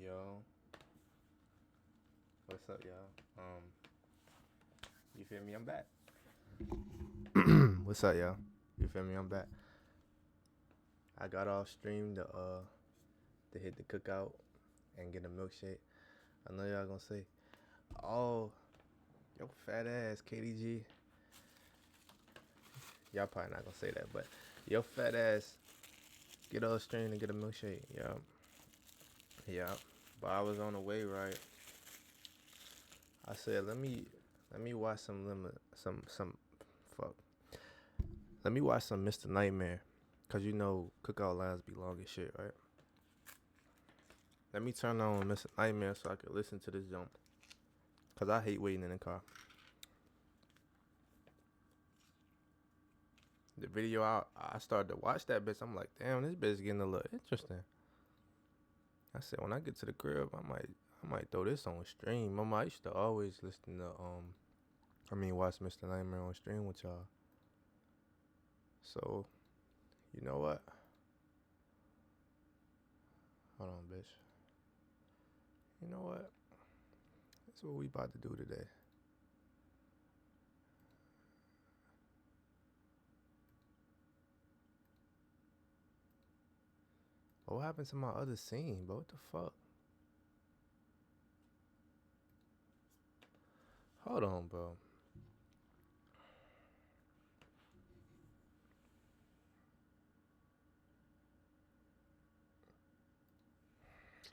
Yo, what's up, y'all? You feel me? I'm back. What's up, y'all? You feel me? I'm back. I got off stream to hit the cookout and get a milkshake. I know y'all gonna say, "Oh, yo, fat ass KDG." Y'all probably not gonna say that, but yo, fat ass, get off stream and get a milkshake. Yeah. But I was on the way, right? I said, let me watch some fuck. Let me watch some Mr. Nightmare, cause you know cookout lines be long as shit, right? Let me turn on Mr. Nightmare so I can listen to this jump, cause I hate waiting in the car. The video I started to watch that bitch. I'm like, damn, this bitch getting a little interesting. I said when I get to the crib, I might throw this on stream. I used to always listen to watch Mr. Nightmare on stream with y'all. So, you know what? Hold on, bitch. You know what? That's what we about to do today. What happened to my other scene, bro? What the fuck? Hold on, bro.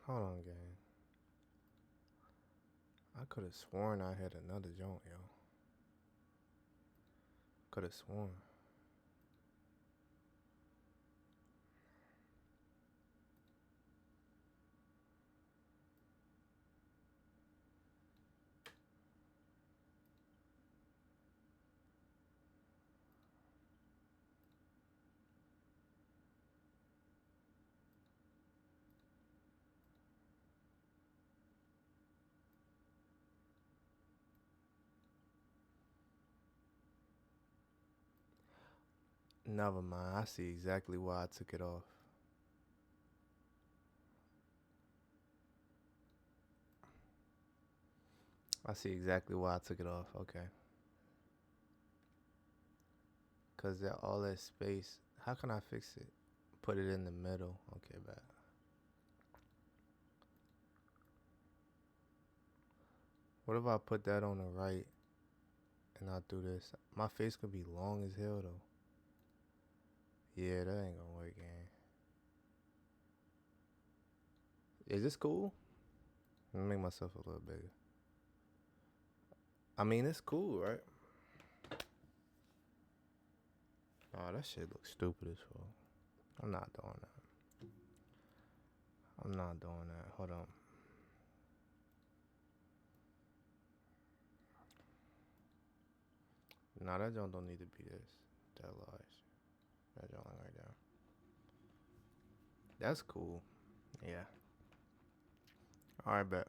Hold on, gang. I could have sworn I had another joint, yo. Could have sworn. Never mind. I see exactly why I took it off. I see exactly why I took it off. Okay. Cause that all that space. How can I fix it? Put it in the middle. Okay, bad. What if I put that on the right and I do this? My face could be long as hell though. Yeah, that ain't gonna work, gang. Is this cool? Let me make myself a little bigger. I mean, it's cool, right? Oh, that shit looks stupid as fuck. I'm not doing that. I'm not doing that. Hold on. Nah, that joint don't need to be this. That large. That joint right there. That's cool. Yeah. Alright, bet.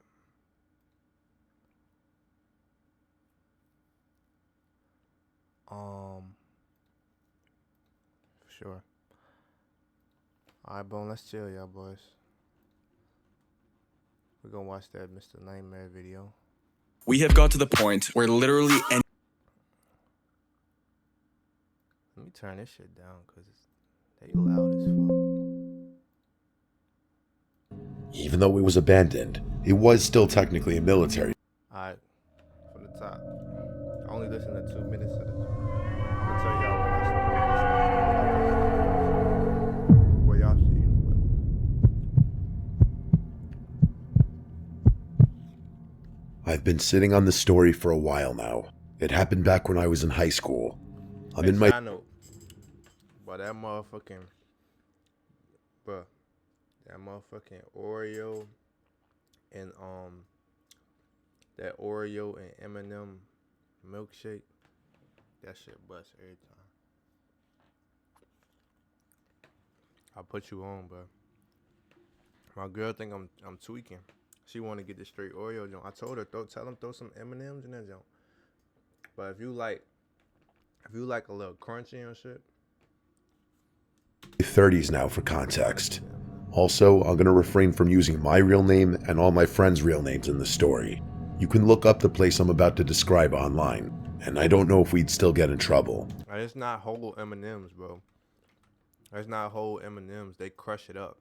For sure. Alright, Bone, let's chill, y'all boys. We're gonna watch that Mr. Nightmare video. We have got to the point where literally any Let me turn this shit down, cause they loud as fuck. Even though it was abandoned, it was still technically a military. Alright, from the top. I only listen to 2 minutes of the joint. I'm gonna tell y'all what y'all see. I've been sitting on this story for a while now. It happened back when I was in high school. I'm in my side note, but that motherfucking, bruh, that motherfucking Oreo and that Oreo and M&M milkshake, that shit bust every time. I put you on, bro. My girl think I'm tweaking. She want to get the straight Oreo joint. I told her tell them throw some M&Ms in that joint. But if you like a little crunchy and shit, 30s now for context. Also, I'm going to refrain from using my real name and all my friends' real names in the story. You can look up the place I'm about to describe online, and I don't know if we'd still get in trouble. It's not whole M&Ms, bro. It's not whole M&Ms. They crush it up.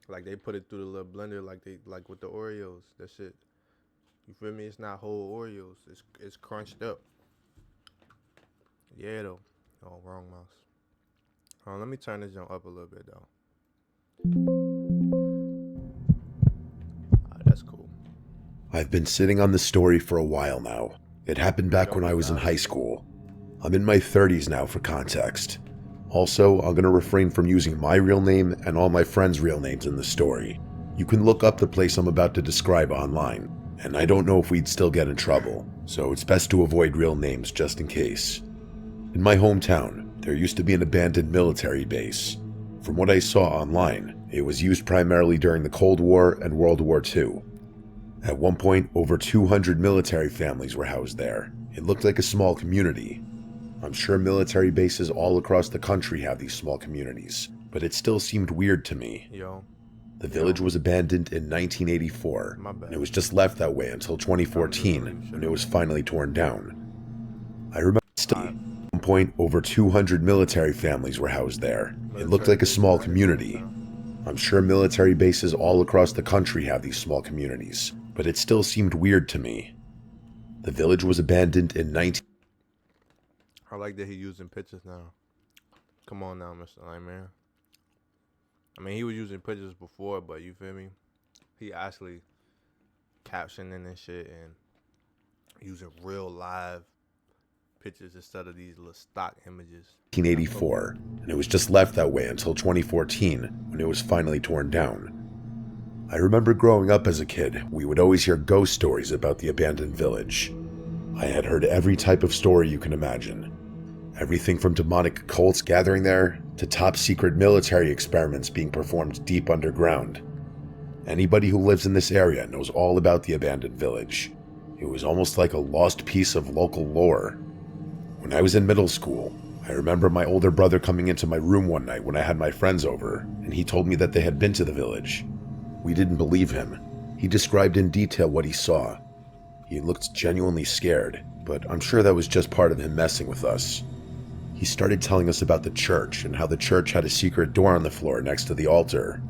Like they put it through the little blender, like with the Oreos. That shit. You feel me? It's not whole Oreos. It's crunched up. Yeah though. Oh, wrong mouse. Hold on, let me turn this jump up a little bit though. Alright, that's cool. I've been sitting on this story for a while now. It happened back when I was in high school. I'm in my 30s now for context. Also, I'm going to refrain from using my real name and all my friends' real names in the story. You can look up the place I'm about to describe online, and I don't know if we'd still get in trouble, so it's best to avoid real names just in case. In my hometown, there used to be an abandoned military base. From what I saw online, it was used primarily during the Cold War and World War II. At one point, over 200 military families were housed there. It looked like a small community. I'm sure military bases all across the country have these small communities, but it still seemed weird to me. The village was abandoned in 1984, and it was just left that way until 2014, when it was finally torn down. I remember at one point, over 200 military families were housed there. It looked like a small community. I'm sure military bases all across the country have these small communities, but it still seemed weird to me. The village was abandoned in 19... I like that he using pictures now. Come on now, Mr. Nightmare. I mean, he was using pictures before, but you feel me? He actually captioning and shit and using real live pictures instead of these little stock images. 1984, and it was just left that way until 2014, when it was finally torn down. I remember growing up as a kid, we would always hear ghost stories about the abandoned village. I had heard every type of story you can imagine. Everything from demonic cults gathering there, to top secret military experiments being performed deep underground. Anybody who lives in this area knows all about the abandoned village. It was almost like a lost piece of local lore. When I was in middle school, I remember my older brother coming into my room one night when I had my friends over, and he told me that they had been to the village. We didn't believe him. He described in detail what he saw. He looked genuinely scared, but I'm sure that was just part of him messing with us. He started telling us about the church and how the church had a secret door on the floor next to the altar.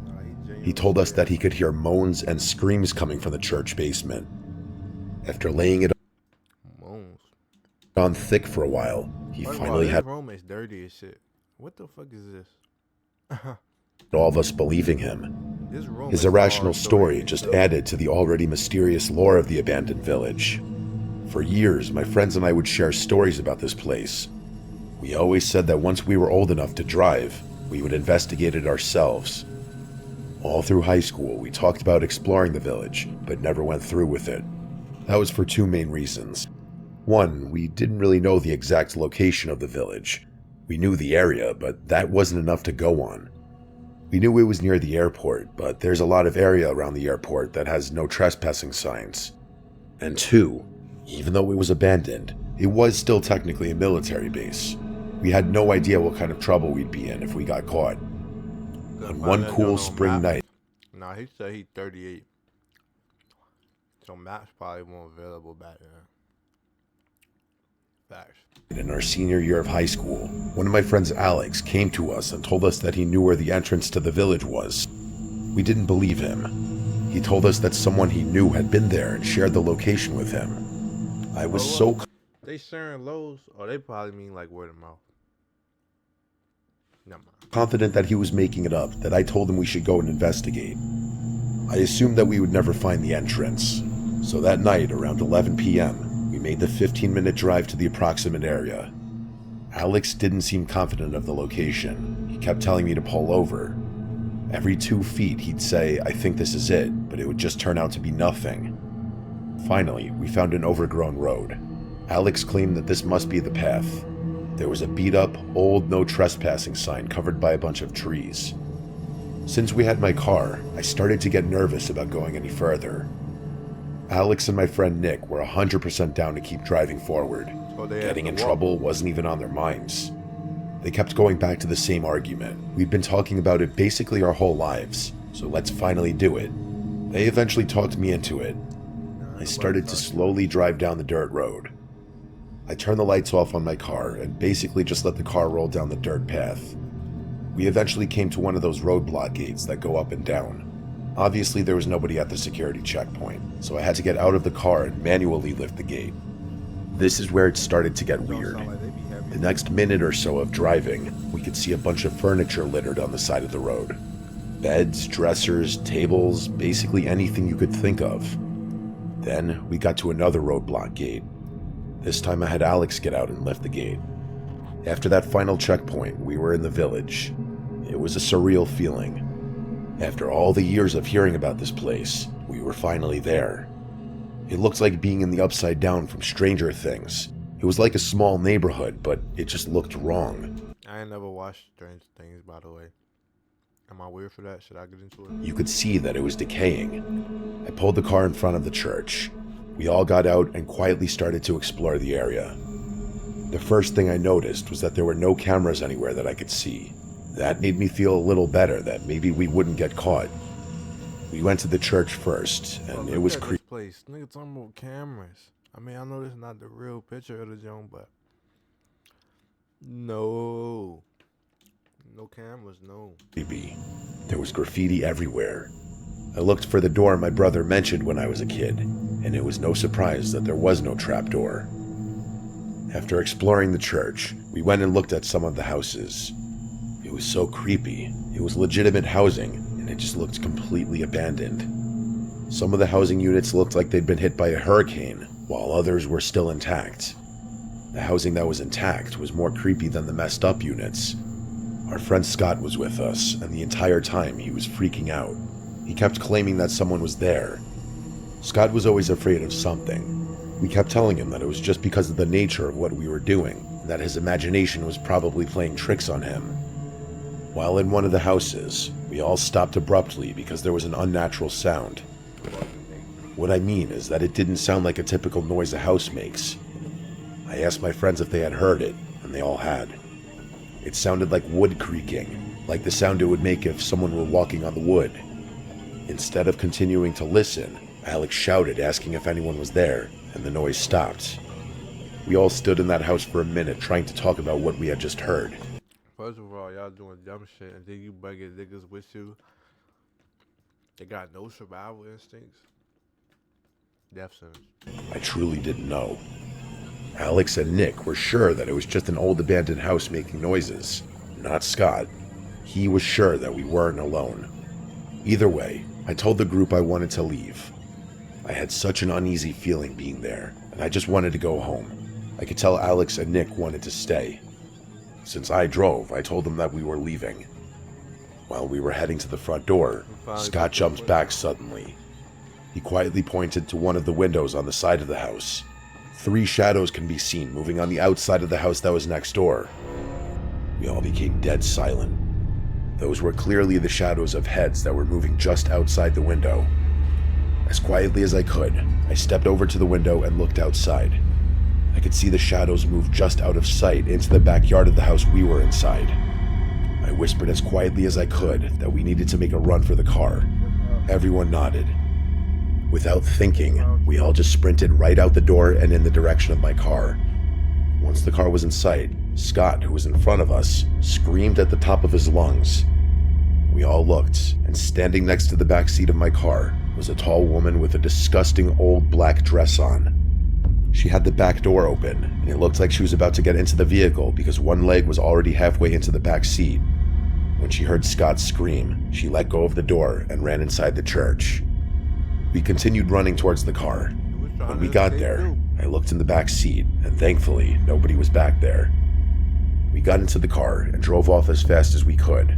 He told us that he could hear moans and screams coming from the church basement. After laying it on thick for a while, he finally had room is dirty as shit. What the fuck is this? all of us believing him. His irrational story just added to the already mysterious lore of the abandoned village. For years, my friends and I would share stories about this place. We always said that once we were old enough to drive, we would investigate it ourselves. All through high school, we talked about exploring the village, but never went through with it. That was for two main reasons. One, we didn't really know the exact location of the village. We knew the area, but that wasn't enough to go on. We knew it was near the airport, but there's a lot of area around the airport that has no trespassing signs. And two, even though it was abandoned, it was still technically a military base. We had no idea what kind of trouble we'd be in if we got caught. On one cool spring night... Nah, he said he's 38. So maps probably weren't available back then. Facts. In our senior year of high school, one of my friends, Alex, came to us and told us that he knew where the entrance to the village was. We didn't believe him. He told us that someone he knew had been there and shared the location with him. I was so... They sharing lows, or they probably mean like word of mouth. Never mind. Confident that he was making it up that I told him we should go and investigate. I assumed that we would never find the entrance. So that night, around 11 p.m., we made the 15-minute drive to the approximate area. Alex didn't seem confident of the location. He kept telling me to pull over. Every 2 feet, he'd say, "I think this is it," but it would just turn out to be nothing. Finally, we found an overgrown road. Alex claimed that this must be the path. There was a beat-up, old no trespassing sign covered by a bunch of trees. Since we had my car, I started to get nervous about going any further. Alex and my friend Nick were 100% down to keep driving forward. Getting in trouble wasn't even on their minds. They kept going back to the same argument. We'd been talking about it basically our whole lives, so let's finally do it. They eventually talked me into it. I started to slowly drive down the dirt road. I turned the lights off on my car and basically just let the car roll down the dirt path. We eventually came to one of those roadblock gates that go up and down. Obviously, there was nobody at the security checkpoint, so I had to get out of the car and manually lift the gate. This is where it started to get weird. The next minute or so of driving, we could see a bunch of furniture littered on the side of the road. Beds, dressers, tables, basically anything you could think of. Then we got to another roadblock gate. This time I had Alex get out and lift the gate. After that final checkpoint, we were in the village. It was a surreal feeling. After all the years of hearing about this place, we were finally there. It looked like being in the Upside Down from Stranger Things. It was like a small neighborhood, but it just looked wrong. I ain't never watched Stranger Things, by the way. Am I weird for that? Should I get into it? You could see that it was decaying. I pulled the car in front of the church. We all got out and quietly started to explore the area. The first thing I noticed was that there were no cameras anywhere that I could see. That made me feel a little better that maybe we wouldn't get caught. We went to the church first, and it was creepy. Place. Nigga talking about cameras. I mean, I know this is not the real picture of the joint, but no cameras, no. There was graffiti everywhere. I looked for the door my brother mentioned when I was a kid, and it was no surprise that there was no trapdoor. After exploring the church, we went and looked at some of the houses. It was so creepy. It was legitimate housing, and it just looked completely abandoned. Some of the housing units looked like they'd been hit by a hurricane, while others were still intact. The housing that was intact was more creepy than the messed up units. Our friend Scott was with us, and the entire time he was freaking out. He kept claiming that someone was there. Scott was always afraid of something. We kept telling him that it was just because of the nature of what we were doing, and that his imagination was probably playing tricks on him. While in one of the houses, we all stopped abruptly because there was an unnatural sound. What I mean is that it didn't sound like a typical noise a house makes. I asked my friends if they had heard it, and they all had. It sounded like wood creaking, like the sound it would make if someone were walking on the wood. Instead of continuing to listen, Alex shouted asking if anyone was there, and the noise stopped. We all stood in that house for a minute trying to talk about what we had just heard. First of all, y'all doing dumb shit, and then you bugging niggas with you. They got no survival instincts. Death sentence. I truly didn't know. Alex and Nick were sure that it was just an old abandoned house making noises, not Scott. He was sure that we weren't alone. Either way, I told the group I wanted to leave. I had such an uneasy feeling being there, and I just wanted to go home. I could tell Alex and Nick wanted to stay. Since I drove, I told them that we were leaving. While we were heading to the front door, Scott jumped back suddenly. He quietly pointed to one of the windows on the side of the house. 3 shadows can be seen moving on the outside of the house that was next door. We all became dead silent. Those were clearly the shadows of heads that were moving just outside the window. As quietly as I could, I stepped over to the window and looked outside. I could see the shadows move just out of sight into the backyard of the house we were inside. I whispered as quietly as I could that we needed to make a run for the car. Everyone nodded. Without thinking, we all just sprinted right out the door and in the direction of my car. Once the car was in sight, Scott, who was in front of us, screamed at the top of his lungs. We all looked, and standing next to the back seat of my car was a tall woman with a disgusting old black dress on. She had the back door open, and it looked like she was about to get into the vehicle because one leg was already halfway into the back seat. When she heard Scott scream, she let go of the door and ran inside the church. We continued running towards the car. When we got there, I looked in the back seat, and thankfully, nobody was back there. We got into the car and drove off as fast as we could.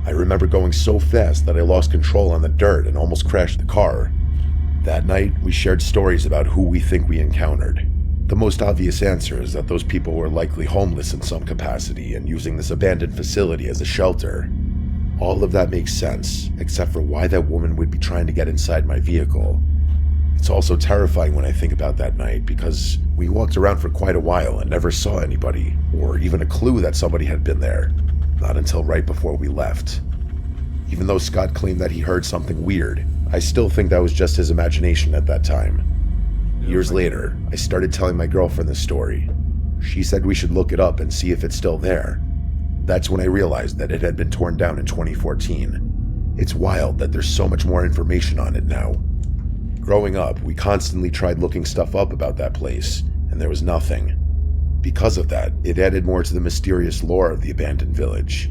I remember going so fast that I lost control on the dirt and almost crashed the car. That night, we shared stories about who we think we encountered. The most obvious answer is that those people were likely homeless in some capacity and using this abandoned facility as a shelter. All of that makes sense, except for why that woman would be trying to get inside my vehicle. It's also terrifying when I think about that night because we We walked around for quite a while and never saw anybody, or even a clue that somebody had been there. Not until right before we left. Even though Scott claimed that he heard something weird, I still think that was just his imagination at that time. Years later, I started telling my girlfriend this story. She said we should look it up and see if it's still there. That's when I realized that it had been torn down in 2014. It's wild that there's so much more information on it now. Growing up, we constantly tried looking stuff up about that place, and there was nothing. Because of that, it added more to the mysterious lore of the abandoned village.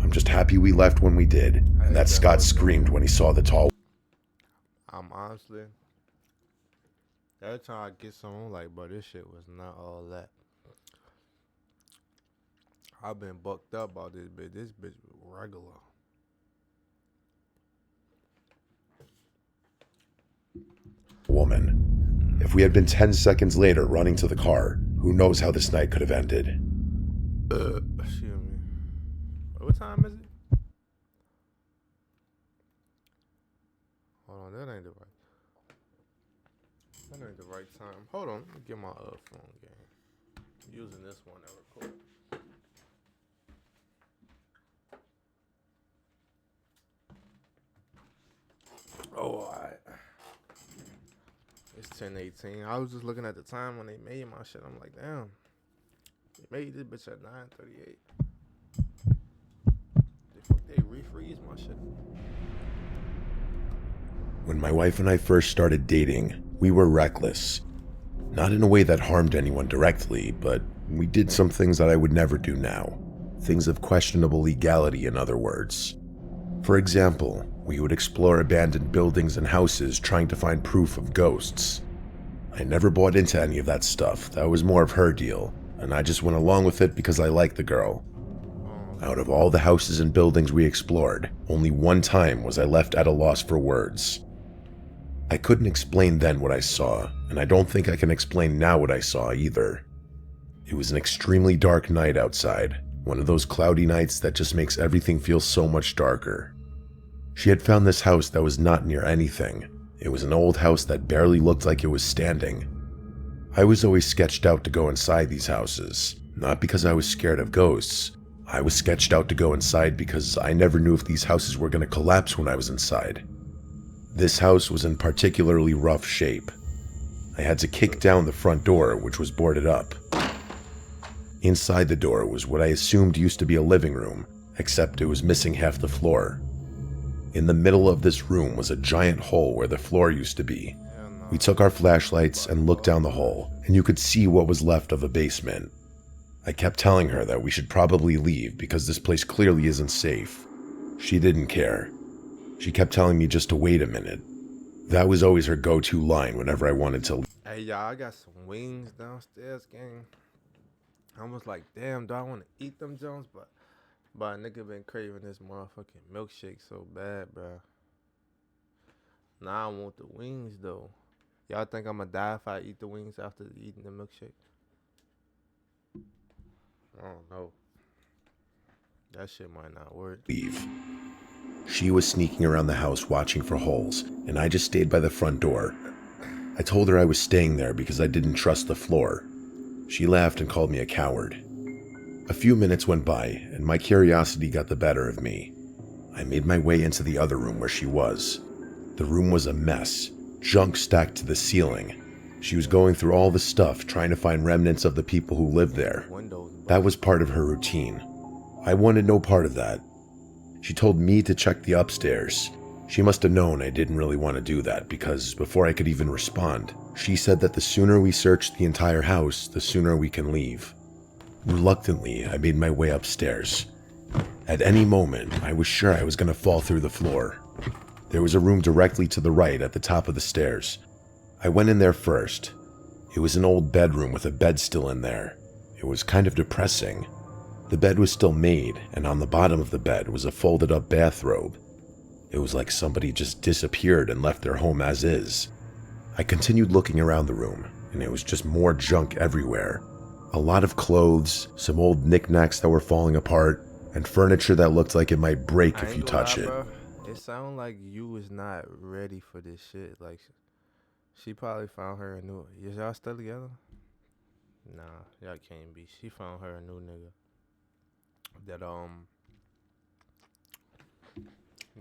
I'm just happy we left when we did, and that Scott screamed when he saw the tall... I'm honestly, every time I get something like, bro, this shit was not all that. I've been bucked up about this bitch. This bitch was regular. woman. If we had been 10 seconds later running to the car, who knows how this night could have ended. Excuse me. What time is it? Hold on, that ain't the right. That ain't the right time. Hold on, let me get my phone game. I'm using this one to record. Oh, alright. It's 10:18. I was just looking at the time when they made my shit. I'm like, damn. They made this bitch at 9:38. They refreeze my shit. When my wife and I first started dating, we were reckless. Not in a way that harmed anyone directly, but we did some things that I would never do now. Things of questionable legality, in other words. For example, we would explore abandoned buildings and houses trying to find proof of ghosts. I never bought into any of that stuff. That was more of her deal, and I just went along with it because I liked the girl. Out of all the houses and buildings we explored, only one time was I left at a loss for words. I couldn't explain then what I saw, and I don't think I can explain now what I saw either. It was an extremely dark night outside, one of those cloudy nights that just makes everything feel so much darker. She had found this house that was not near anything. It was an old house that barely looked like it was standing. I was always sketched out to go inside these houses, not because I was scared of ghosts. I was sketched out to go inside because I never knew if these houses were going to collapse when I was inside. This house was in particularly rough shape. I had to kick down the front door, which was boarded up. Inside the door was what I assumed used to be a living room, except it was missing half the floor. In the middle of this room was a giant hole where the floor used to be. We took our flashlights and looked down the hole, and you could see what was left of a basement. I kept telling her that we should probably leave because this place clearly isn't safe. She didn't care. She kept telling me just to wait a minute. That was always her go-to line whenever I wanted to leave. Hey, y'all, I got some wings downstairs, gang. I was like, damn, do I want to eat them Jones? But a nigga been craving this motherfucking milkshake so bad, bro. Now I want the wings, though. Y'all think I'm gonna die if I eat the wings after eating the milkshake? I don't know. That shit might not work. She was sneaking around the house watching for holes, and I just stayed by the front door. I told her I was staying there because I didn't trust the floor. She laughed and called me a coward. A few minutes went by, and my curiosity got the better of me. I made my way into the other room where she was. The room was a mess, junk stacked to the ceiling. She was going through all the stuff, trying to find remnants of the people who lived there. That was part of her routine. I wanted no part of that. She told me to check the upstairs. She must have known I didn't really want to do that because before I could even respond, she said that the sooner we search the entire house, the sooner we can leave. Reluctantly, I made my way upstairs. At any moment, I was sure I was going to fall through the floor. There was a room directly to the right at the top of the stairs. I went in there first. It was an old bedroom with a bed still in there. It was kind of depressing. The bed was still made, and on the bottom of the bed was a folded up bathrobe. It was like somebody just disappeared and left their home as is. I continued looking around the room, and it was just more junk everywhere. A lot of clothes, some old knickknacks that were falling apart, and furniture that looked like it might break if you touch it. It sounds like you was not ready for this shit. Like, she probably found her a new... Is y'all still together? Nah, y'all can't be. She found her a new nigga that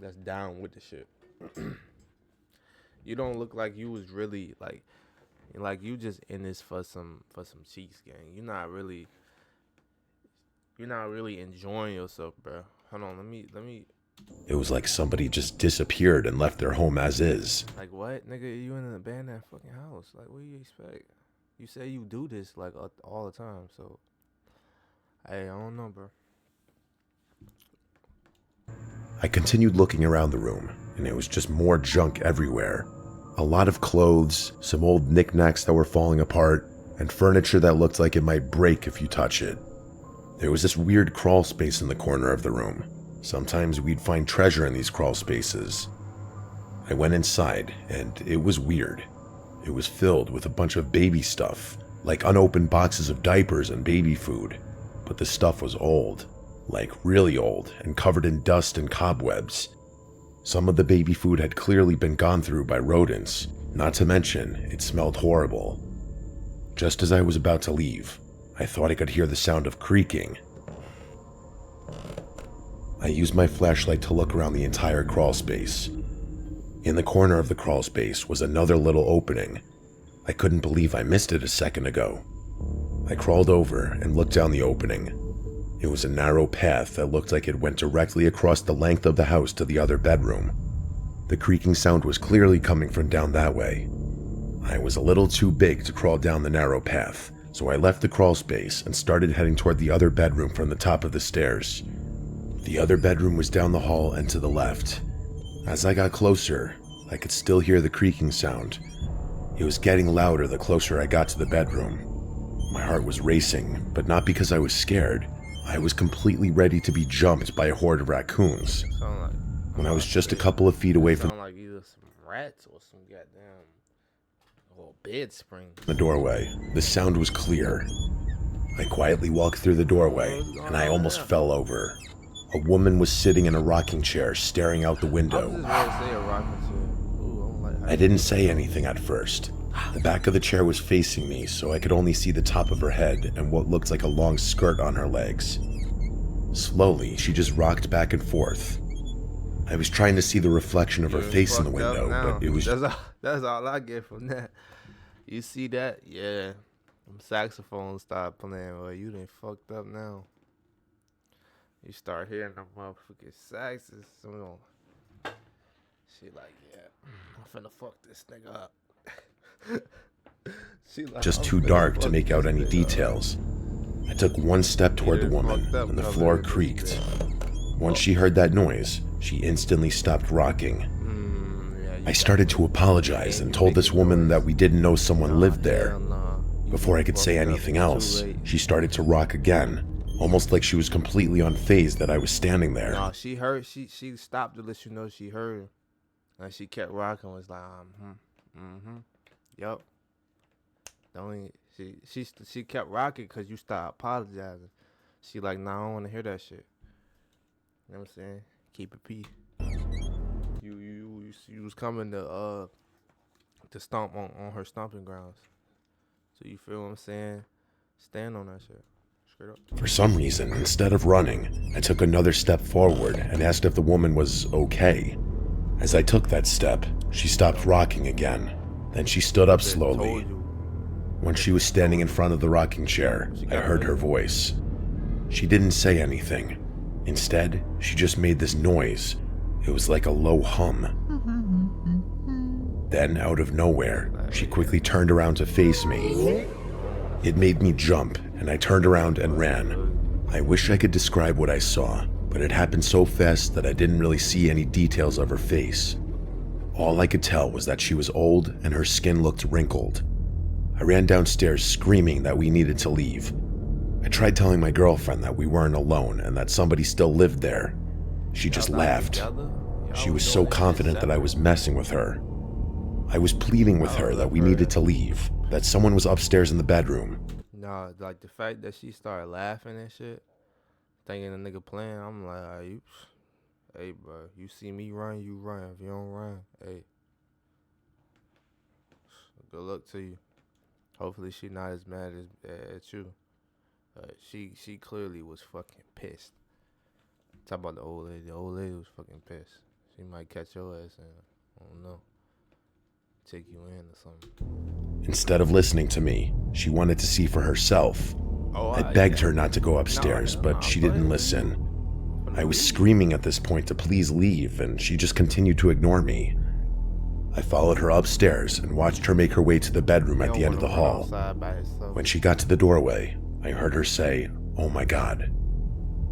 that's down with the shit. You don't look like you was really like you just in this for some cheeks, gang. You're not really enjoying yourself, bro. Hold on, let me. It was like somebody just disappeared and left their home as is. Like what, nigga? You in an abandoned fucking house? Like what do you expect? You say you do this like all the time, so hey, I don't know, bro. I continued looking around the room, and it was just more junk everywhere. A lot of clothes, some old knickknacks that were falling apart, and furniture that looked like it might break if you touch it. There was this weird crawl space in the corner of the room. Sometimes we'd find treasure in these crawl spaces. I went inside, and it was weird. It was filled with a bunch of baby stuff, like unopened boxes of diapers and baby food. But the stuff was old, like really old, and covered in dust and cobwebs. Some of the baby food had clearly been gone through by rodents, not to mention it smelled horrible. Just as I was about to leave, I thought I could hear the sound of creaking. I used my flashlight to look around the entire crawl space. In the corner of the crawl space was another little opening. I couldn't believe I missed it a second ago. I crawled over and looked down the opening. It was a narrow path that looked like it went directly across the length of the house to the other bedroom. The creaking sound was clearly coming from down that way. I was a little too big to crawl down the narrow path, so I left the crawl space and started heading toward the other bedroom from the top of the stairs. The other bedroom was down the hall and to the left. As I got closer, I could still hear the creaking sound. It was getting louder the closer I got to the bedroom. My heart was racing, but not because I was scared. I was completely ready to be jumped by a horde of raccoons. When I was just a couple of feet away from like either some rats or some goddamn little bed spring. the doorway, the sound was clear. I quietly walked through the doorway, and I almost fell over. A woman was sitting in a rocking chair, staring out the window. I didn't say anything at first. The back of the chair was facing me, so I could only see the top of her head and what looked like a long skirt on her legs. Slowly, she just rocked back and forth. I was trying to see the reflection of her face in the window, but it was... That's all I get from that. You see that? Yeah. Them saxophones start playing. Well, you done fucked up now. You start hearing them motherfucking saxes. She like, yeah, I'm finna fuck this nigga up. Like, just too dark to make out any details. I took one step toward the woman, and the floor creaked. Once she heard that noise, she instantly stopped rocking. I started to apologize and told this woman that we didn't know someone lived there. Before I could say anything else, she started to rock again, almost like she was completely unfazed that I was standing there. No, she heard. She stopped to let you know she heard, and she kept rocking. Was like, yup. Don't she kept rocking because you stopped apologizing. She like, nah, I don't want to hear that shit. You know what I'm saying? Keep it peace. You was coming to stomp on her stomping grounds. So you feel what I'm saying? Stand on that shit. Straight up. For some reason, instead of running, I took another step forward and asked if the woman was okay. As I took that step, she stopped rocking again. Then she stood up slowly. When she was standing in front of the rocking chair, I heard her voice. She didn't say anything. Instead, she just made this noise. It was like a low hum. Then, out of nowhere, she quickly turned around to face me. It made me jump, and I turned around and ran. I wish I could describe what I saw, but it happened so fast that I didn't really see any details of her face. All I could tell was that she was old and her skin looked wrinkled. I ran downstairs screaming that we needed to leave. I tried telling my girlfriend that we weren't alone and that somebody still lived there. She just laughed. She was so confident that I was messing with her. I was pleading with her that we needed to leave, that someone was upstairs in the bedroom. Nah, like the fact that she started laughing and shit, thinking the nigga playing, I'm like, hey, bro, you see me run, you run. If you don't run, hey, good luck to you. Hopefully she not as mad at you. She clearly was fucking pissed. Talk about the old lady. The old lady was fucking pissed. She might catch your ass and I don't know, take you in or something. Instead of listening to me, she wanted to see for herself. I begged her not to go upstairs, but she didn't listen. I was screaming at this point to please leave, and she just continued to ignore me. I followed her upstairs and watched her make her way to the bedroom at the end of the hall. When she got to the doorway, I heard her say, "Oh my God."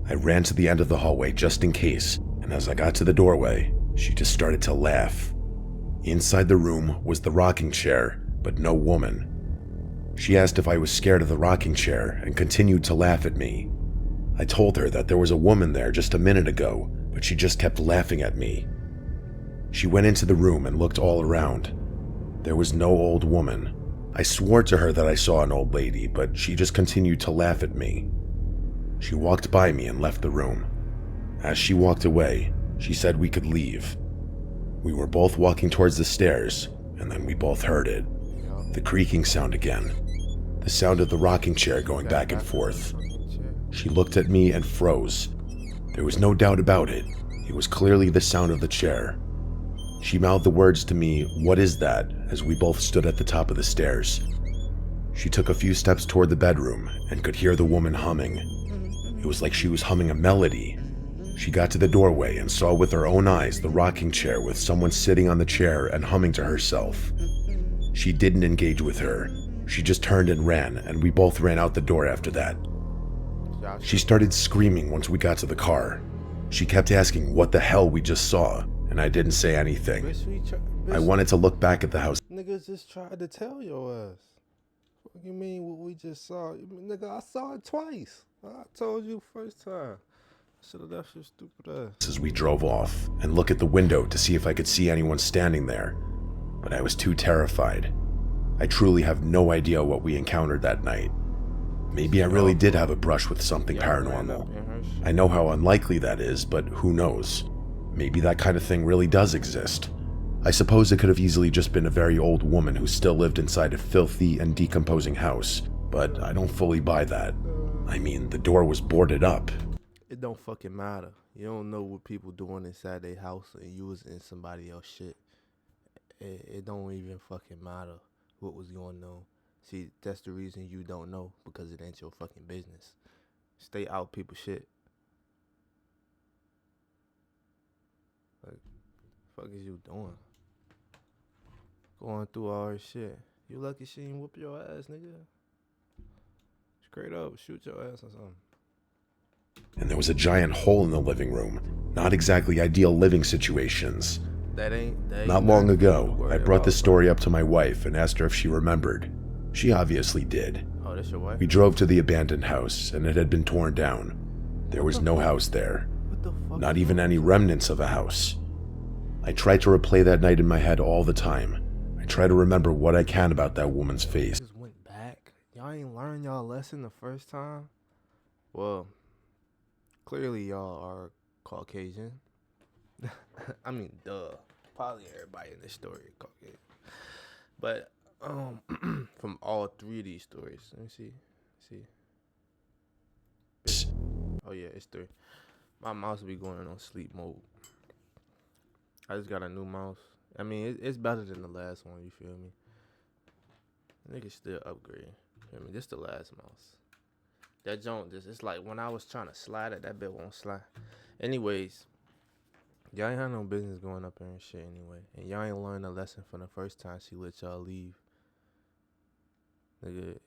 I ran to the end of the hallway just in case, and as I got to the doorway, she just started to laugh. Inside the room was the rocking chair, but no woman. She asked if I was scared of the rocking chair and continued to laugh at me. I told her that there was a woman there just a minute ago, but she just kept laughing at me. She went into the room and looked all around. There was no old woman. I swore to her that I saw an old lady, but she just continued to laugh at me. She walked by me and left the room. As she walked away, she said we could leave. We were both walking towards the stairs, and then we both heard it. The creaking sound again. The sound of the rocking chair going back and forth. She looked at me and froze. There was no doubt about it. It was clearly the sound of the chair. She mouthed the words to me, "What is that?" as we both stood at the top of the stairs. She took a few steps toward the bedroom and could hear the woman humming. It was like she was humming a melody. She got to the doorway and saw with her own eyes the rocking chair with someone sitting on the chair and humming to herself. She didn't engage with her. She just turned and ran, and we both ran out the door after that. She started screaming once we got to the car. She kept asking what the hell we just saw, and I didn't say anything. I wanted to look back at the house. Niggas just tried to tell your ass. What you mean what we just saw? Nigga, I saw it twice. I told you first time. Should have left your stupid ass. As we drove off and look at the window to see if I could see anyone standing there, but I was too terrified. I truly have no idea what we encountered that night. Maybe I really did have a brush with something paranormal. I know how unlikely that is, but who knows? Maybe that kind of thing really does exist. I suppose it could have easily just been a very old woman who still lived inside a filthy and decomposing house, but I don't fully buy that. I mean, the door was boarded up. It don't fucking matter. You don't know what people doing inside their house and you was in somebody else's shit. It don't even fucking matter what was going on. See, that's the reason you don't know, because it ain't your fucking business. Stay out people's shit. Like, fuck is you doing? Going through all her shit. You lucky she ain't whoop your ass, nigga. Straight up, shoot your ass or something. And there was a giant hole in the living room. Not exactly ideal living situations. That ain't Not long ago, I brought this story up to my wife and asked her if she remembered. She obviously did. Oh, that's your wife? We drove to the abandoned house, and it had been torn down. There was no house there. What the fuck? Not even any remnants of a house. I try to replay that night in my head all the time. I try to remember what I can about that woman's face. Just went back. Y'all ain't learned y'all lesson the first time? Well, clearly y'all are Caucasian. I mean, duh. Probably everybody in this story is Caucasian. But, from all three of these stories, let me see. Oh yeah, it's three. My mouse be going on sleep mode. I just got a new mouse. I mean, it's better than the last one, you feel me? Nigga still upgrading. Feel me? This the last mouse. That joint, it's like when I was trying to slide it, that bit won't slide. Anyways, y'all ain't had no business going up there and shit anyway. And y'all ain't learned a lesson from the first time she let y'all leave. Nigga,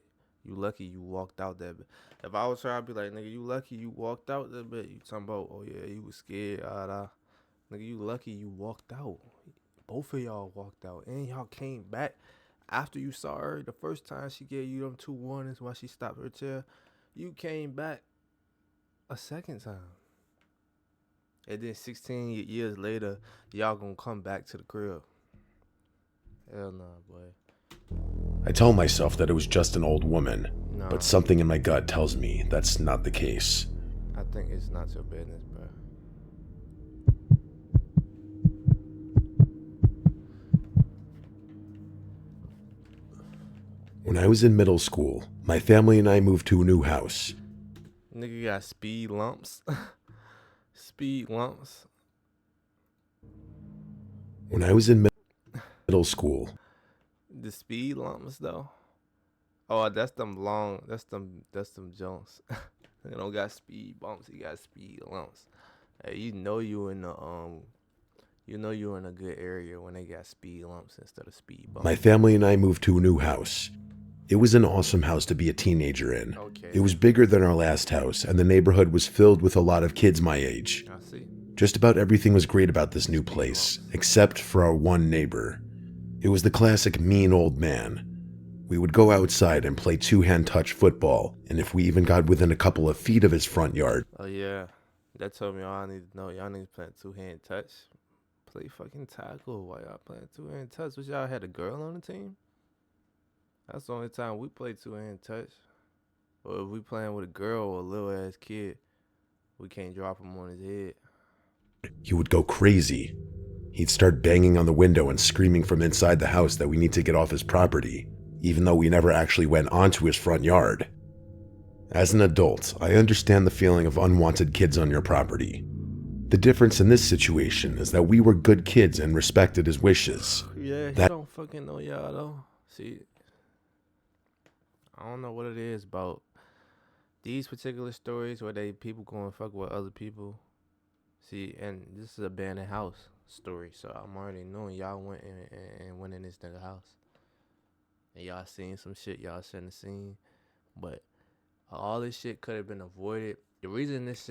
you lucky you walked out that bit. If I was her, I'd be like, nigga, you lucky you walked out that bit. You talking about, oh yeah, you was scared, Nigga, you lucky you walked out. Both of y'all walked out. And y'all came back after you saw her. The first time she gave you them 2 warnings while she stopped her chair. You came back a second time. And then 16 years later, y'all gonna come back to the crib. Hell nah, boy. I tell myself that it was just an old woman, Nah, but something in my gut tells me that's not the case. I think it's not your business, bro. When I was in middle school, my family and I moved to a new house. Nigga got speed lumps. Speed lumps. When I was in middle school, The speed lumps though. Oh, that's them long. That's them jumps. They don't got speed bumps. He got speed lumps. Hey, you in the you in a good area when they got speed lumps instead of speed bumps. my family and I moved to a new house. It was an awesome house to be a teenager in. Okay. It was bigger than our last house, and the neighborhood was filled with a lot of kids my age. I see. Just about everything was great about this new place, except for our one neighbor. It was the classic mean old man. We would go outside and play two-hand touch football, and if we even got within a couple of feet of his front yard, Oh yeah, that told me all I need to know. Y'all need to play two-hand touch. Play fucking tackle while y'all playing two-hand touch. Was y'all had a girl on the team? That's the only time we play two-hand touch. Or if we playing with a girl or a little ass kid, we can't drop him on his head. he would go crazy. He'd start banging on the window and screaming from inside the house that we need to get off his property, even though we never actually went onto his front yard. As an adult, I understand the feeling of unwanted kids on your property. The difference in this situation is that we were good kids and respected his wishes. Yeah, he That- don't fucking know y'all though. See, I don't know what it is about these particular stories where people going fuck with other people. See, and this is a abandoned house story, so I'm already knowing y'all went and went in this nigga house, and y'all seen some shit y'all shouldn't have seen, but all this shit could have been avoided. The reason this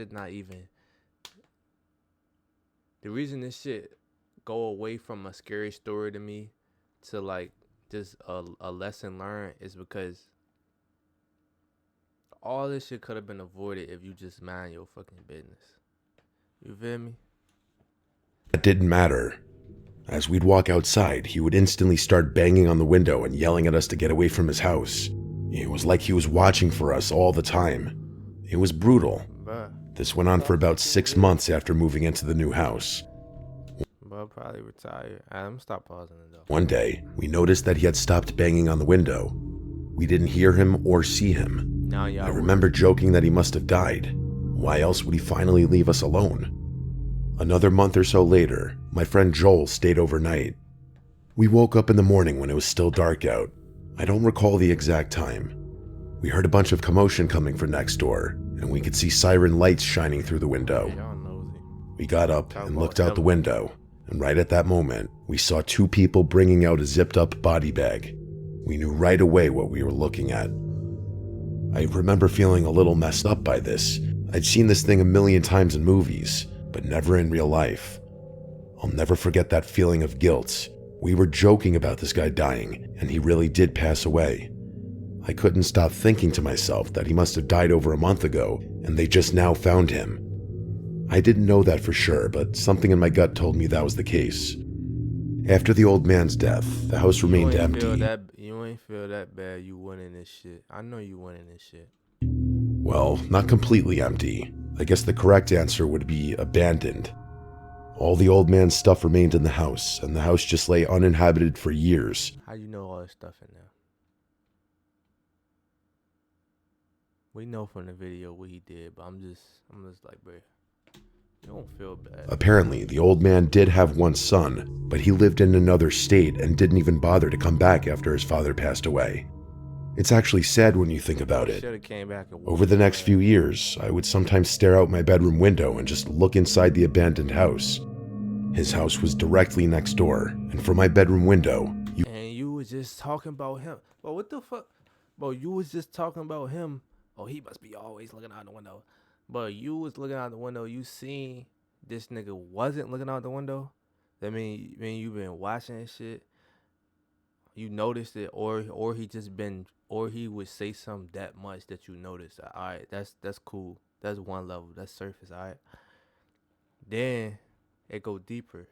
shit go away from a scary story to me to like just a lesson learned is because all this shit could have been avoided if you just mind your fucking business. You feel me? It didn't matter. As we'd walk outside, he would instantly start banging on the window and yelling at us to get away from his house. It was like he was watching for us all the time. It was brutal. Bruh, This went on for about 6 months after moving into the new house. bro, probably retired. I'm gonna stop pausing it though. One day, we noticed that he had stopped banging on the window. We didn't hear him or see him. Now y'all I remember joking that he must have died. Why else would he finally leave us alone? Another month or so later, my friend Joel stayed overnight. We woke up in the morning when it was still dark out. I don't recall the exact time. We heard a bunch of commotion coming from next door, and we could see siren lights shining through the window. Y'all nosy. We got up and looked out the window, and right at that moment, we saw two people bringing out a zipped-up body bag. We knew right away what we were looking at. I remember feeling a little messed up by this. I'd seen this thing a million times in movies, but never in real life. I'll never forget that feeling of guilt. We were joking about this guy dying, and he really did pass away. I couldn't stop thinking to myself that he must have died over a month ago, and they just now found him. I didn't know that for sure, but something in my gut told me that was the case. After the old man's death, the house remained empty. You ain't feel that bad. You went in this shit. I know you went in this shit. Well, not completely empty. I guess the correct answer would be abandoned. All the old man's stuff remained in the house, and the house just lay uninhabited for years. How you know all this stuff in there? We know from the video what he did, but I'm just like, bro, you don't feel bad. Apparently, the old man did have one son, but he lived in another state and didn't even bother to come back after his father passed away. It's actually sad when you think about it. Shoulda came back and Over the next few years, I would sometimes stare out my bedroom window and just look inside the abandoned house. His house was directly next door, and from my bedroom window, And you was just talking about him. But what the fuck? Bro, you was just talking about him. Oh, he must be always looking out the window. But you was looking out the window. You seen this nigga wasn't looking out the window. That mean you been watching this shit. You noticed it, or he would say something that much that you noticed. All right, that's cool. That's one level. That's surface. All right. Then it go deeper.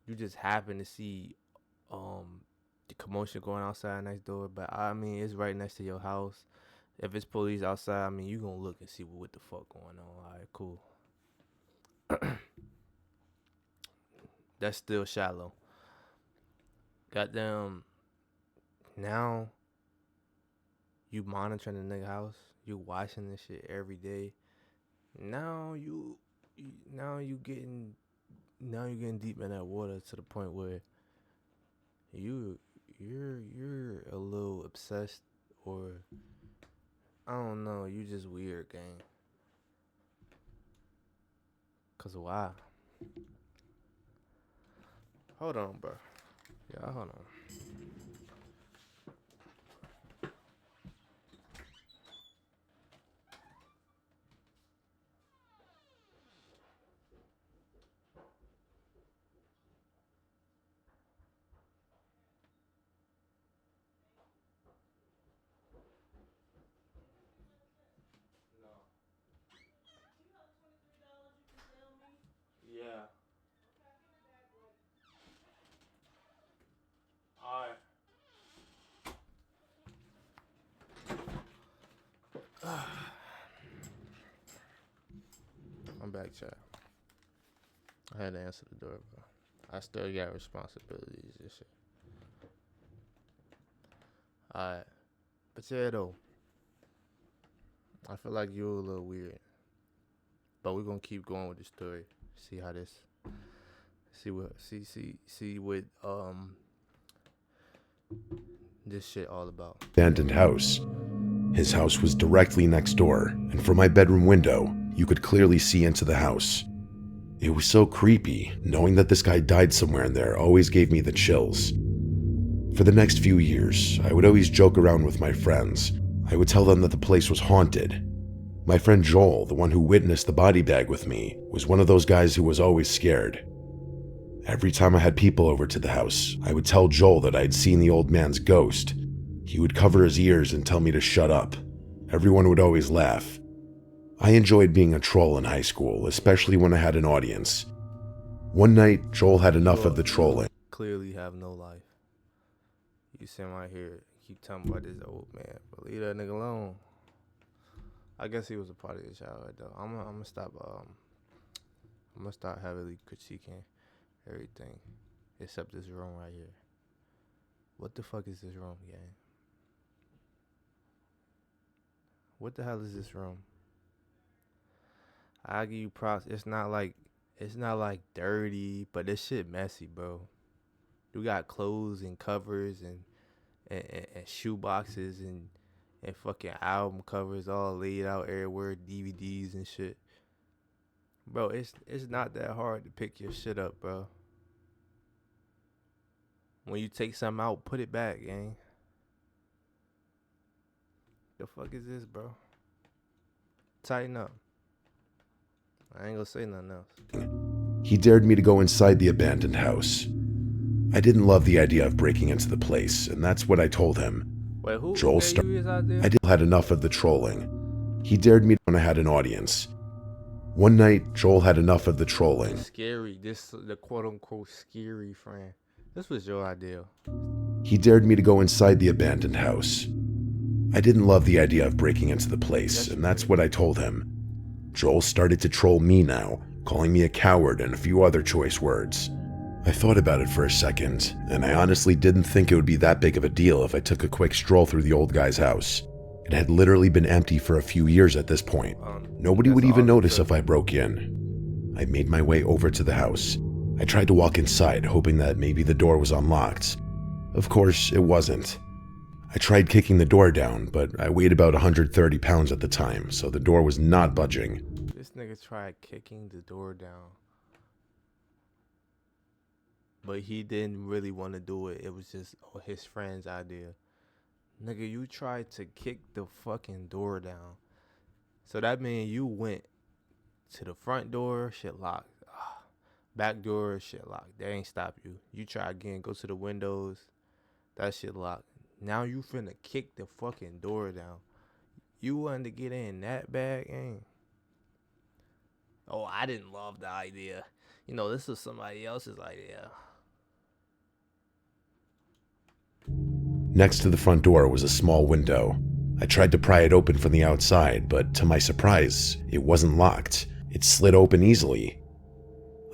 You just happen to see the commotion going outside next door, but I mean it's right next to your house. If it's police outside, I mean you gonna look and see what the fuck going on. All right, cool. That's still shallow. Goddamn. Now You monitoring the nigga house. You watching this shit every day. Now you getting deep in that water to the point where you're a little obsessed, or I don't know, you just weird, gang. Cause why? Hold on, bro. Yeah, hold on. Yeah. Alright. I'm back, chat. I had to answer the door, bro. I still got responsibilities and shit. Alright. But yeah, though. I feel like you're a little weird. But we're gonna keep going with the story. See how this. See what this shit all about. Abandoned house. His house was directly next door, and from my bedroom window, you could clearly see into the house. It was so creepy. Knowing that this guy died somewhere in there always gave me the chills. For the next few years, I would always joke around with my friends. I would tell them that the place was haunted. My friend Joel, the one who witnessed the body bag with me, was one of those guys who was always scared. Every time I had people over to the house, I would tell Joel that I'd seen the old man's ghost. He would cover his ears and tell me to shut up. Everyone would always laugh. I enjoyed being a troll in high school, especially when I had an audience. One night, Joel had enough of the trolling. Clearly have no life. You sit right here, keep telling me about this old man, but leave that nigga alone. I guess he was a part of your childhood though. I'm gonna start heavily critiquing everything except this room right here. What the fuck is this room, gang? What the hell is this room? I give you props. It's not like dirty, but this shit messy, bro. You got clothes and covers and shoe boxes and fucking album covers all laid out everywhere, DVDs and shit. Bro, it's not that hard to pick your shit up, bro. When you take something out, put it back, gang. The fuck is this, bro? Tighten up. I ain't gonna say nothing else. He dared me to go inside the abandoned house. I didn't love the idea of breaking into the place, and that's what I told him. Wait, who Joel gave you his idea? I had enough of the trolling. He dared me when I had an audience. One night, Joel had enough of the trolling. The quote-unquote scary friend. This was your idea. He dared me to go inside the abandoned house. I didn't love the idea of breaking into the place, and that's what I told him. Joel started to troll me now, calling me a coward and a few other choice words. I thought about it for a second, and I honestly didn't think it would be that big of a deal if I took a quick stroll through the old guy's house. It had literally been empty for a few years at this point. Nobody would even notice if I broke in. I made my way over to the house. I tried to walk inside, hoping that maybe the door was unlocked. Of course, it wasn't. I tried kicking the door down, but I weighed about 130 pounds at the time, so the door was not budging. This nigga tried kicking the door down. But he didn't really want to do it. It was just his friend's idea. Nigga, you tried to kick the fucking door down. So that means you went to the front door, shit locked. Back door, shit locked. They ain't stop you. You try again, go to the windows. That shit locked. Now you finna kick the fucking door down. You wanted to get in that bad, ain't? Oh, I didn't love the idea. You know, this was somebody else's idea. Next to the front door was a small window. I tried to pry it open from the outside, but to my surprise, it wasn't locked. It slid open easily.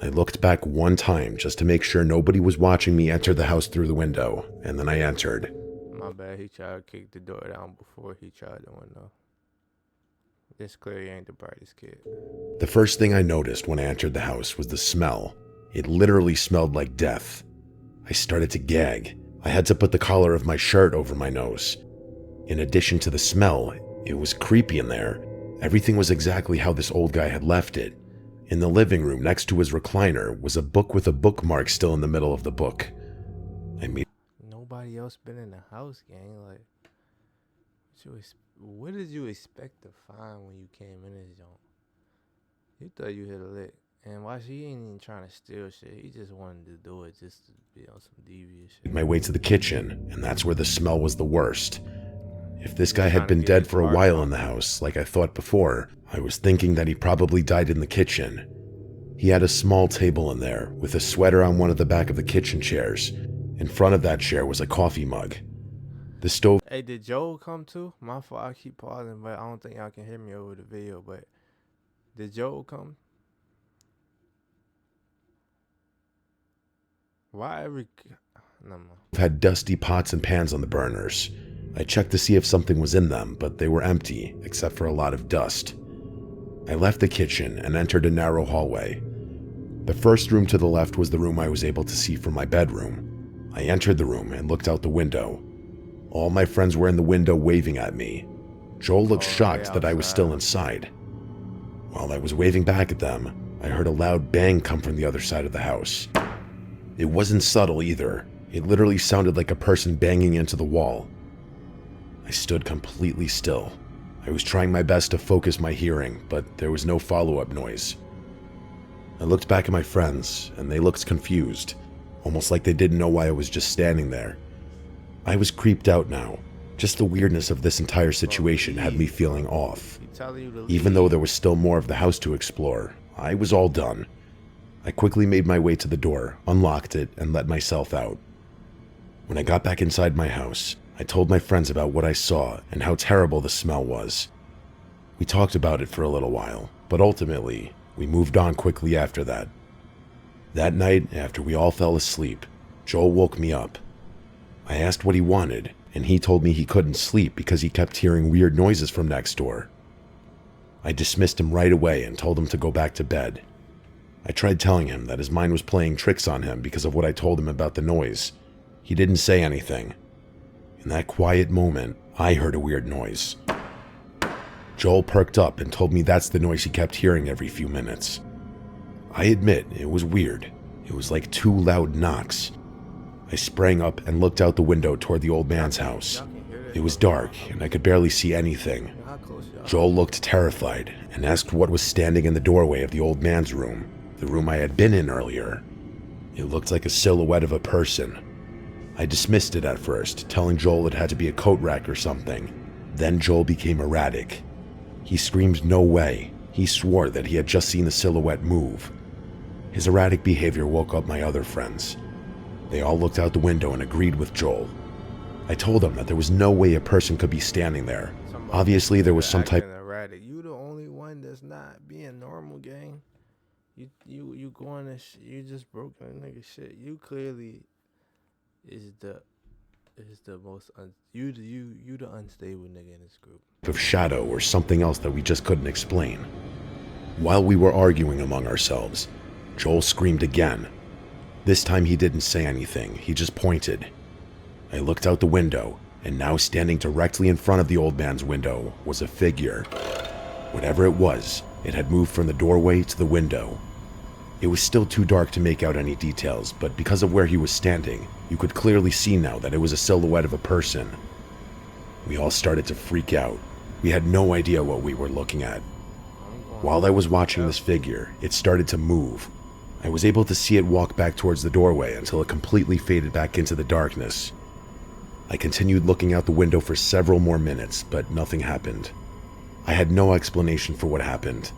I looked back one time just to make sure nobody was watching me enter the house through the window, and then I entered. My bad, he tried to kick the door down before he tried the window. This clearly ain't the brightest kid. The first thing I noticed when I entered the house was the smell. It literally smelled like death. I started to gag. I had to put the collar of my shirt over my nose. In addition to the smell, it was creepy in there. Everything was exactly how this old guy had left it. In the living room next to his recliner was a book with a bookmark still in the middle of the book. Nobody else been in the house, gang. Like, what did you expect to find when you came in this joint? You thought you hit a lick. And watch, he ain't even trying to steal shit. He just wanted to do it just to be on some devious shit. My way to the kitchen, and that's where the smell was the worst. If this guy had been dead for a while in the house, like I thought before, I was thinking that he probably died in the kitchen. He had a small table in there, with a sweater on one of the back of the kitchen chairs. In front of that chair was a coffee mug. The stove... Hey, did Joel come too? My fault, I keep pausing, but I don't think y'all can hear me over the video, but did Joel come? Why every... Never mind. Had dusty pots and pans on the burners. I checked to see if something was in them, but they were empty, except for a lot of dust. I left the kitchen and entered a narrow hallway. The first room to the left was the room I was able to see from my bedroom. I entered the room and looked out the window. All my friends were in the window waving at me. Joel looked shocked that I was still inside. While I was waving back at them, I heard a loud bang come from the other side of the house. It wasn't subtle either. It literally sounded like a person banging into the wall. I stood completely still. I was trying my best to focus my hearing, but there was no follow-up noise. I looked back at my friends, and they looked confused, almost like they didn't know why I was just standing there. I was creeped out now. Just the weirdness of this entire situation had me feeling off. Even though there was still more of the house to explore, I was all done. I quickly made my way to the door, unlocked it, and let myself out. When I got back inside my house, I told my friends about what I saw and how terrible the smell was. We talked about it for a little while, but ultimately, we moved on quickly after that. That night, after we all fell asleep, Joel woke me up. I asked what he wanted, and he told me he couldn't sleep because he kept hearing weird noises from next door. I dismissed him right away and told him to go back to bed. I tried telling him that his mind was playing tricks on him because of what I told him about the noise. He didn't say anything. In that quiet moment, I heard a weird noise. Joel perked up and told me that's the noise he kept hearing every few minutes. I admit, it was weird. It was like two loud knocks. I sprang up and looked out the window toward the old man's house. It was dark, and I could barely see anything. Joel looked terrified and asked what was standing in the doorway of the old man's room, the room I had been in earlier. It looked like a silhouette of a person. I dismissed it at first, telling Joel it had to be a coat rack or something. Then Joel became erratic. He screamed no way. He swore that he had just seen the silhouette move. His erratic behavior woke up my other friends. They all looked out the window and agreed with Joel. I told them that there was no way a person could be standing there. Obviously, there was some type... Erratic. You the only one that's not being normal, gang. You going to you just broke a nigga shit. You clearly is the most you the unstable nigga in this group. Of shadow or something else that we just couldn't explain. While we were arguing among ourselves, Joel screamed again. This time he didn't say anything, he just pointed. I looked out the window, and now standing directly in front of the old man's window was a figure. Whatever it was, it had moved from the doorway to the window. It was still too dark to make out any details, but because of where he was standing, you could clearly see now that it was a silhouette of a person. We all started to freak out. We had no idea what we were looking at. While I was watching this figure, it started to move. I was able to see it walk back towards the doorway until it completely faded back into the darkness. I continued looking out the window for several more minutes, but nothing happened. I had no explanation for what happened.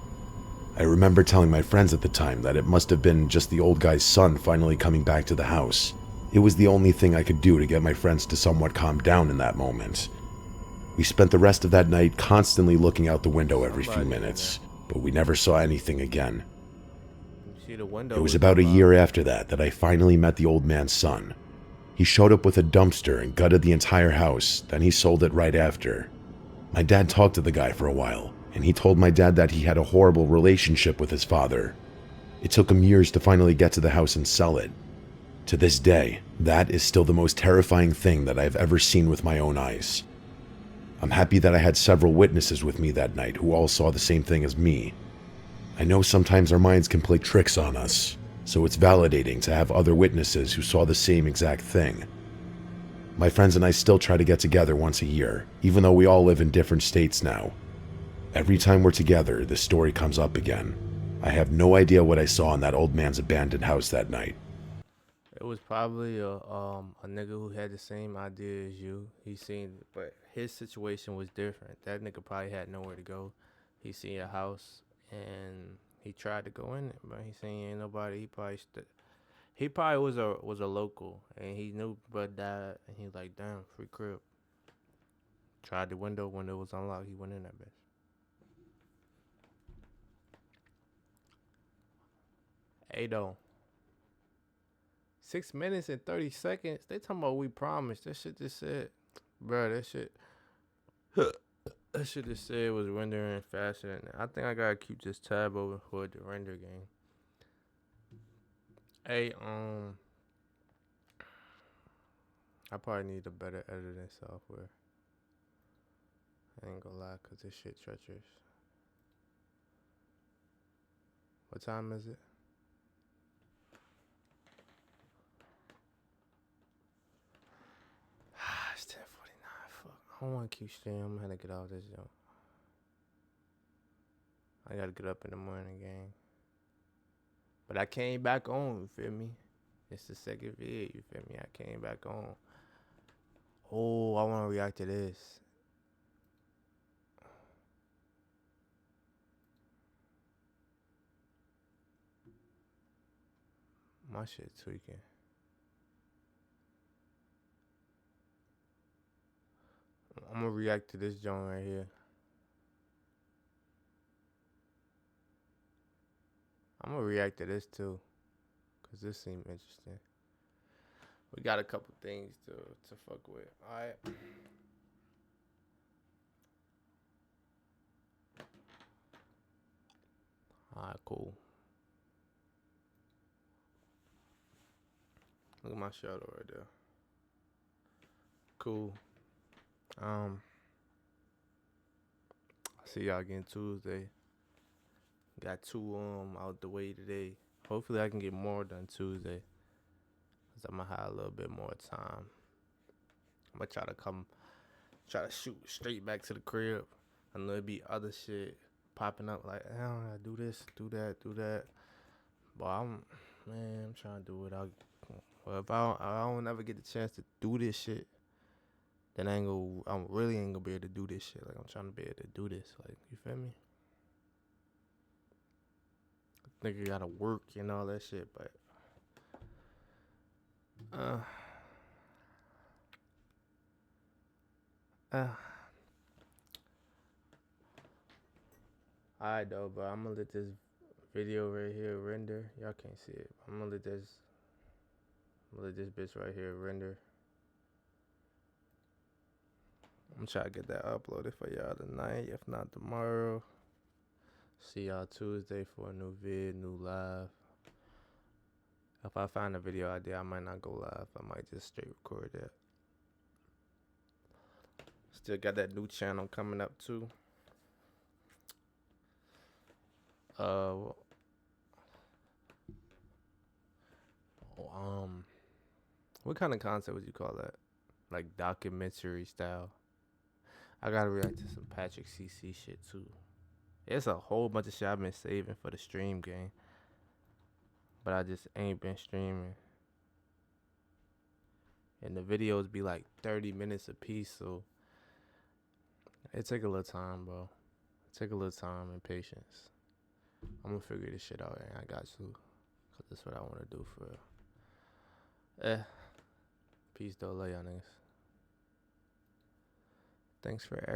I remember telling my friends at the time that it must have been just the old guy's son finally coming back to the house. It was the only thing I could do to get my friends to somewhat calm down in that moment. We spent the rest of that night constantly looking out the window every few minutes, but we never saw anything again. It was about a year after that I finally met the old man's son. He showed up with a dumpster and gutted the entire house, then he sold it right after. My dad talked to the guy for a while, and he told my dad that he had a horrible relationship with his father. It took him years to finally get to the house and sell it. To this day, that is still the most terrifying thing that I've ever seen with my own eyes. I'm happy that I had several witnesses with me that night who all saw the same thing as me. I know sometimes our minds can play tricks on us, so it's validating to have other witnesses who saw the same exact thing. My friends and I still try to get together once a year, even though we all live in different states now. Every time we're together, this story comes up again. I have no idea what I saw in that old man's abandoned house that night. It was probably a nigga who had the same idea as you. He seen, but his situation was different. That nigga probably had nowhere to go. He seen a house and he tried to go in it, but he seen ain't nobody. He probably was a local and he knew but died and he like, damn, free crib. Tried the window was unlocked. He went in that bitch. Hey though. 6 minutes and 30 seconds. They talking about we promised. That shit just said, bro. That shit just said it was rendering faster. I think I gotta keep this tab open for the render game. Hey, I probably need a better editing software. I ain't gonna lie, cause this shit treacherous. What time is it? It's 10:49. Fuck. I don't want to keep streaming. I'm gonna get off this jump. I gotta get up in the morning, gang. But I came back on. You feel me? It's the second vid. You feel me? I came back on. Oh, I want to react to this. My shit tweaking. I'm gonna react to this joint right here. I'm gonna react to this too, cause this seemed interesting. We got a couple things to fuck with. Alright. Alright, cool. Look at my shadow right there. Cool. See y'all again Tuesday. Got 2 out the way today. Hopefully I can get more done Tuesday, cause I'm gonna have a little bit more time. I'm gonna try to shoot straight back to the crib. I know it'd be other shit popping up like, I don't gotta do this, do that. But I'm trying to do it. Well, if I don't ever get the chance to do this shit, then I really ain't gonna be able to do this shit. Like, I'm trying to be able to do this. Like, you feel me? Nigga gotta work and all that shit, but alright though, but I'm gonna let this video right here render. Y'all can't see it. I'm gonna let this bitch right here render. I'm trying to get that uploaded for y'all tonight, if not tomorrow. See y'all Tuesday for a new vid, new live. If I find a video idea, I might not go live. I might just straight record that. Still got that new channel coming up too. What kind of concept would you call that? Like documentary style? I gotta react to some Patrick CC shit too. It's a whole bunch of shit I've been saving for the stream game, but I just ain't been streaming. And the videos be like 30 minutes a piece, so it take a little time, bro. It take a little time and patience. I'm gonna figure this shit out, and I got to, cause that's what I want to do for real. Peace though, love y'all niggas. Thanks for everything.